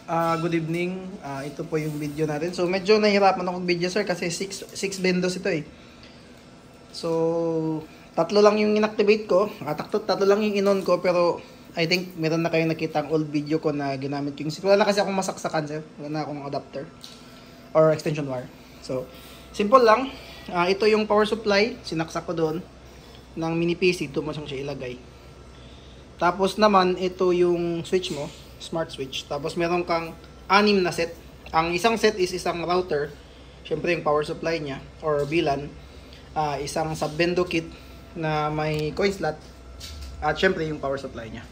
Good evening. Ito po yung video natin. So medyo nahihirapan ako video sir kasi 6 bendos ito eh. So tatlo lang yung inactivate ko. Tatlo lang yung inon ko pero I think meron na kayong nakita ang old video ko na ginamit yung wala na kasi akong masaksakan sir. Wala na akong adapter or extension wire. So simple lang. Ito yung power supply. Sinaksak ko doon ng mini PC. Ito mo siya ilagay. Tapos naman ito yung switch mo. Smart switch. Tapos meron kang 6 na set. Ang isang set is isang router. Syempre yung power supply niya or VLAN. Isang sub-bendo kit na may coin slot. At syempre yung power supply niya.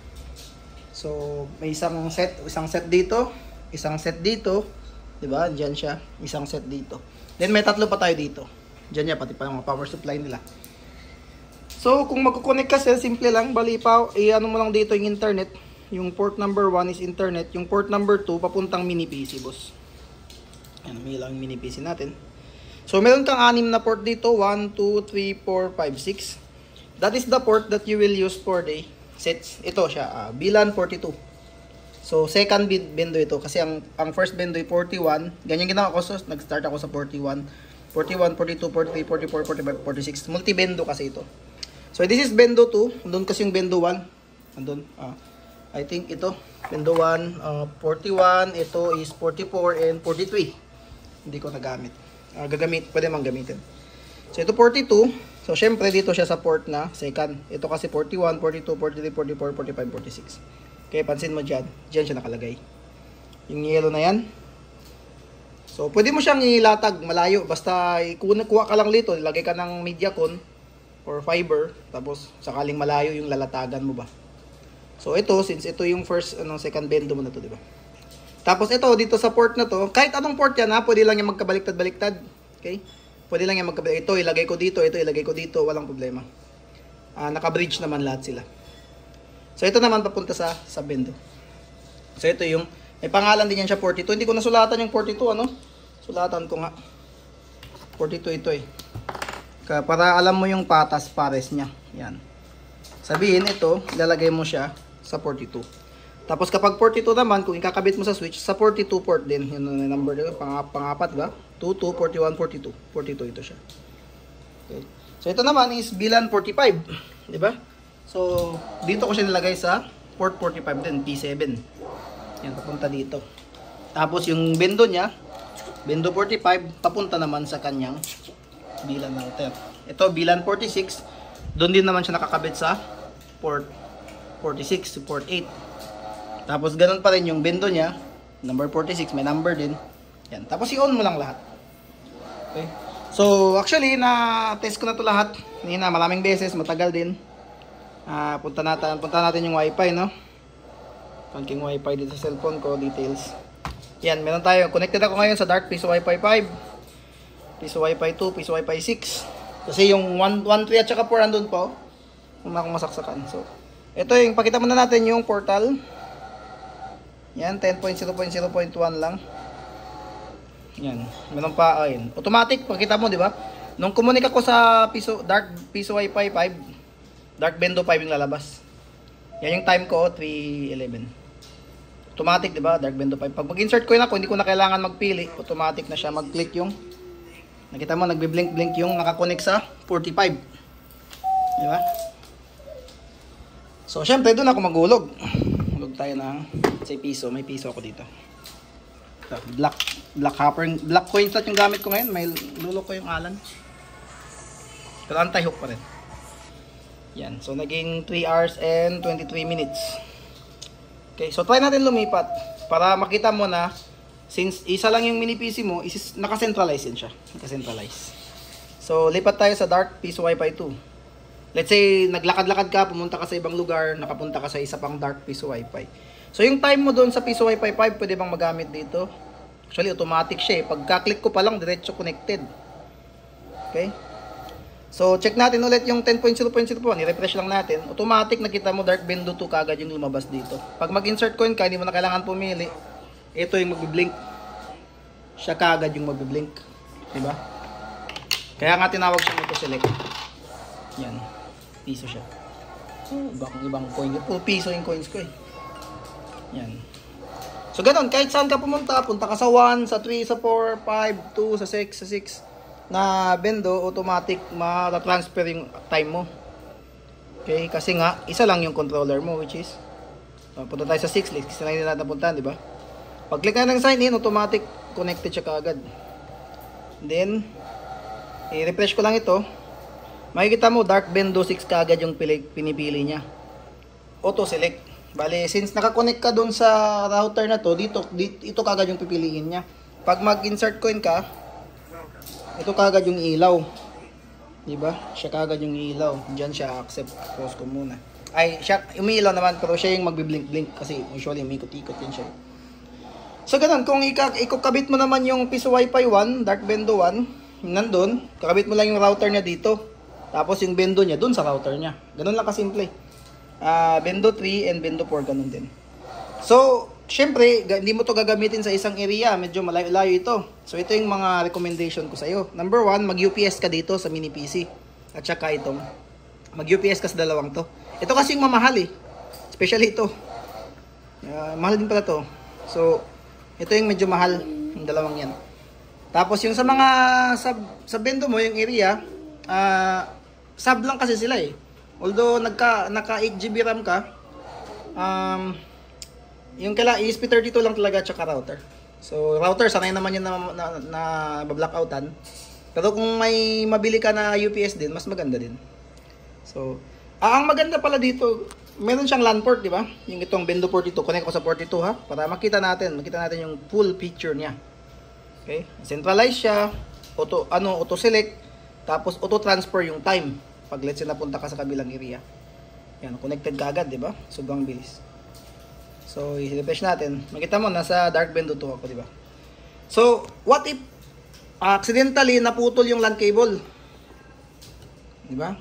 So may isang set dito, isang set dito, 'di ba? Diyan siya, isang set dito. Then may tatlo pa tayo dito. Diyan niya pati pa yung power supply nila. So kung magko-connect ka simple lang, bali pa i-ano mo lang dito yung internet. Yung port number 1 is internet. Yung port number 2, papuntang mini PC, boss. Yan, may lang mini PC natin. So, meron kang 6 na port dito. 1, 2, 3, 4, 5, 6. That is the port that you will use for the sets. Ito siya, VLAN 42. So, second bendo ito. Kasi ang first bendo ay 41. Ganyan ginawa ko. So, nag-start ako sa 41. 41, 42, 43, 44, 45, 46. Multi-bendo kasi ito. So, this is bendo 2. Andun kasi yung bendo 1. Andun, I think ito, bendo 1, 41, ito is 44 and 43. Hindi ko nagamit. Pwede mang gamitin. So ito 42. So syempre dito siya sa port na second. Ito kasi 41, 42, 43, 44, 45, 46. Okay, pansin mo dyan. Dyan siya nakalagay. Yung yellow na yan. So pwede mo siyang ilatag malayo. Basta kuha ka lang dito. Ilagay ka ng mediacon or fiber. Tapos sakaling malayo yung lalatagan mo ba. So ito, since ito yung second bendo mo na to, di ba? Tapos ito, dito sa port na to, kahit anong port yan ha, pwede lang yung magkabaliktad-baliktad. Okay? Pwede lang yung magkabaliktad. Ito, ilagay ko dito, ito, ilagay ko dito, walang problema. Naka-bridge naman lahat sila. So ito naman papunta sa bendo. So ito yung, may pangalan din yan siya 42. Hindi ko nasulatan yung 42, ano? Sulatan ko nga. 42 ito eh. Para alam mo yung pares niya. Yan. Sabihin ito, ilalagay mo siya sa 42. Tapos kapag 42 naman, kung ikakabit mo sa switch, sa 42 port din. Yun yung number dito, pang-apat ba? 22, 41, 42. 42 ito siya. Okay. So ito naman is VLAN 45. Diba? So dito ko siya nilagay sa port 45 din, P7. Yan, papunta dito. Tapos yung bendo niya, bendo 45, papunta naman sa kanyang VLAN router. Ito, VLAN 46. Doon din naman siya nakakabit sa port 46 to port 8. Tapos ganun pa rin yung bendo niya, number 46, may number din. Yan. Tapos i-on mo lang lahat. Okay. So actually na-test ko na to lahat. Kanina maraming beses, matagal din. Punta natin yung wifi, no? Konting wifi dito sa cellphone ko, details. Yan, meron tayo. Connected ako ngayon sa Dark Piso Wi-Fi 5, Piso Wi-Fi 2, Piso Wi-Fi 6. Kasi yung 1, 3 at saka 4 andun po. Kung akong masaksakan. So, ito yung pakita muna natin yung portal. Yan, 10.0.0.1 lang. Yan. Meron pa, ayun. Automatic, pakita mo, di ba? Nung kumunik ako sa Dark Piso Wi-Fi 5, Dark Bendo 5 yung lalabas. Yan yung time ko, 3:11. Automatic, di ba? Dark Bendo 5. Pag mag-insert ko yun ako, hindi ko na kailangan magpili. Automatic na siya. Mag-click yung nakita mo, nagbi-blink-blink yung nakakonect sa 45. Di ba? So, syempre, doon ako magulog. Hulog tayo ng say piso. May piso ako dito. Ito, black coin slot yung gamit ko ngayon. May lulok ko yung alan. Pero anti-hook pa rin. Yan. So, naging 3 hours and 23 minutes. Okay. So, try natin lumipat. Para makita mo na since isa lang yung mini PC mo, naka-centralize din siya. Naka-centralize. So, lipat tayo sa Dark Piso Wi-Fi 2. Let's say, naglakad-lakad ka, pumunta ka sa ibang lugar, nakapunta ka sa isa pang Dark Piso Wi-Fi. So, yung time mo doon sa Piso Wi-Fi 5, pwede bang magamit dito? Actually, automatic siya eh. Pagka-click ko pa lang, diretso connected. Okay? So, check natin ulit yung 10.0.0.1. I-refresh lang natin. Automatic, nakita mo Dark Bendo 2 kagad yung lumabas dito. Pag mag-insert coin ka, hindi mo na kailangan pumili. Ito yung magbi-blink. Siya kagad yung magbi-blink. Diba? Kaya nga tinawag siya ito select. Yan. Piso siya. So, bakong ibang coin. Puro piso yung coins ko eh. Yan. So ganun, kahit saan ka pumunta, punta ka sa 1, sa 3, sa 4, 5, 2, sa 6, sa 6 na bendo, automatic ma-transfer yung time mo. Okay, kasi nga, isa lang yung controller mo, which is punta tayo sa 6, kasi na natin napuntahan, di ba? Pag-click na ng sign in, automatic connected siya kaagad. Then, i-refresh ko lang ito. Makikita mo, Dark Bendo 6 kaagad yung pinipili niya. Auto select. Bale, since nakakonect ka dun sa router na to, dito ito kaagad yung pipiliin niya. Pag mag-insert coin ka, ito kaagad yung ilaw. Diba? Siya kaagad yung ilaw. Diyan siya accept. Pause ko muna. Ay, siya, umiilaw naman, pero siya yung magbiblink-blink kasi usually umikot-ikot yun siya. So, ganun. Kung ikukabit mo naman yung Piso Wi-Fi 1, Dark Bendo 1, nandun, kakabit mo lang yung router niya dito. Tapos yung Bendo niya, dun sa router niya. Ganun lang kasimple. Bendo 3 and Bendo 4, ganun din. So, syempre, hindi mo to gagamitin sa isang area. Medyo malayo-layo ito. So, ito yung mga recommendation ko sa'yo. Number 1, mag-UPS ka dito sa mini PC. At saka itong, mag-UPS ka sa dalawang to. Ito kasi yung mamahal eh. Especially ito. Mahal din pala to. So, ito yung medyo mahal. Yung dalawang yan. Tapos yung sa mga, sa Bendo mo, yung area, sub lang kasi sila eh. Although, naka 8GB RAM ka, yung kailangan ESP32 lang talaga at saka router. So, router, sanay naman yun na bablockouttan. Pero kung may mabili ka na UPS din, mas maganda din. So, ang maganda pala dito, meron siyang LAN port, di ba? Yung itong Bendo 42, connect ko sa 42 ha, para makita natin yung full picture niya. Okay? Centralize siya, auto select, tapos auto transfer yung time. Pag let's say napunta ka sa kabilang area. Yan, connected ka agad, di ba? Sobrang bilis. So, i-refresh natin. Makita mo, nasa Dark Bendo 2 ako, di ba? So, what if accidentally naputol yung LAN cable? Di ba?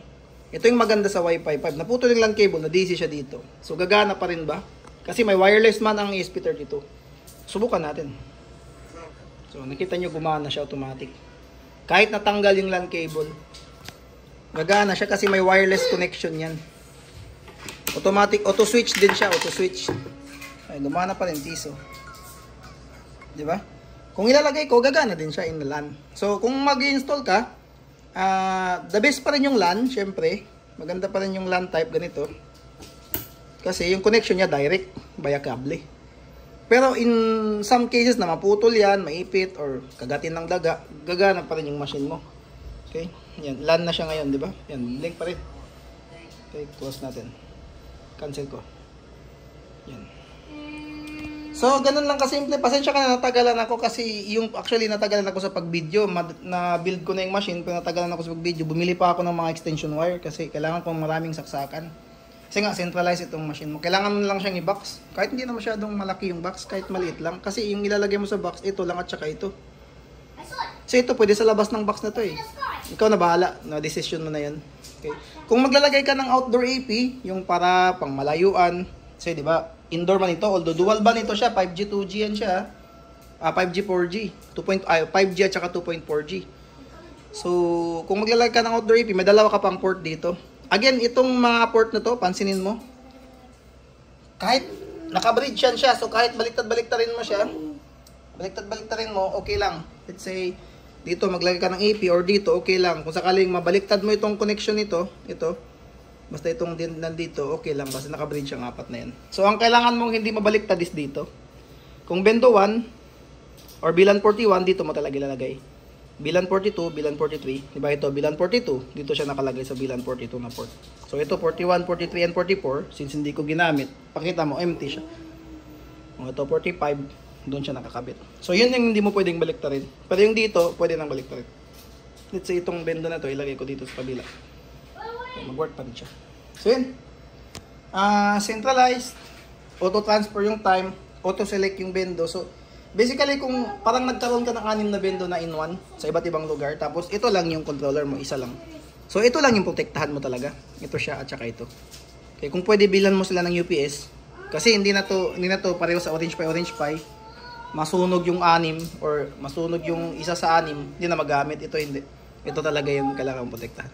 Ito yung maganda sa Wi-Fi 5. Naputol yung LAN cable, na-DC siya dito. So, gagana pa rin ba? Kasi may wireless man ang ESP32. Subukan natin. So, nakita nyo gumana siya automatic. Kahit natanggal yung LAN cable, gagana siya kasi may wireless connection yan. Automatic, auto-switch din siya, auto-switch. Ay, gumana pa rin, piso. Di ba? Kung ilalagay ko, gagana din siya in the LAN. So, kung mag-install ka, the best pa rin yung LAN, syempre. Maganda pa rin yung LAN type, ganito. Kasi yung connection niya direct, via kable. Pero in some cases na maputol yan, maipit, or kagatin ng daga, gagana pa rin yung machine mo. Okay? Yan, LAN na siya ngayon, di ba? Yan, link pa rin. Okay, close natin. Cancel ko. Yan. So, ganun lang kasimple. Pasensya ka na, natagalan ako kasi actually natagalan ako sa pag-video. Na-build ko na yung machine, pero natagalan ako sa pag-video. Bumili pa ako ng mga extension wire kasi kailangan kong maraming saksakan. Kasi nga, centralize itong machine mo. Kailangan mo lang siyang i-box. Kahit hindi na masyadong malaki yung box, kahit maliit lang. Kasi yung ilalagay mo sa box, ito lang at saka ito. So, ito pwede sa labas ng box na to eh. Ikaw na bahala. Na-decision mo na yan. Okay. Kung maglalagay ka ng outdoor AP, yung para pang malayuan, kasi di ba, indoor man ito, although dual ban ito siya, 5G, 2G yan siya. 5G, 4G. 5G at saka 2.4G. So, kung maglalagay ka ng outdoor AP, may dalawa ka pang port dito. Again, itong mga port na to, pansinin mo. Kahit naka-bridge yan siya, so kahit baliktad-baliktarin mo siya, baliktad-baliktarin mo, okay lang. Let's say, dito maglagay ka ng AP or dito, okay lang. Kung sakaling mabaliktad mo itong connection nito, ito, basta itong nandito, okay lang. Basta naka-bridge ang apat na yan. So, ang kailangan mong hindi mabaliktad is dito. Kung Bendo 1 or VLAN 41, dito mo talaga ilalagay. VLAN 42, VLAN 43. Diba ito, VLAN 42. Dito siya nakalagay sa VLAN 42 na port. So, ito 41, 43, and 44. Since hindi ko ginamit, pakita mo, empty siya. Kung ito 45, doon siya nakakabit. So, yun yung hindi mo pwedeng baliktarin. Pero yung dito, pwede nang baliktarin. Let's say, itong Bendo na to, ilagay ko dito sa kabila. Mag-work pa rin siya. So, yun. Centralized. Auto-transfer yung time. Auto-select yung Bendo. So, basically, kung parang nagkaroon ka ng 6 na Bendo na in one sa iba't ibang lugar, tapos ito lang yung controller mo, isa lang. So, ito lang yung protektahan mo talaga. Ito siya at saka ito. Okay, kung pwede bilan mo sila ng UPS, kasi hindi na to pareho sa Orange Pi. Masunog yung 6 or masunog yung isa sa 6, hindi na magamit. Ito hindi. Ito talaga yung kailangan protektahan.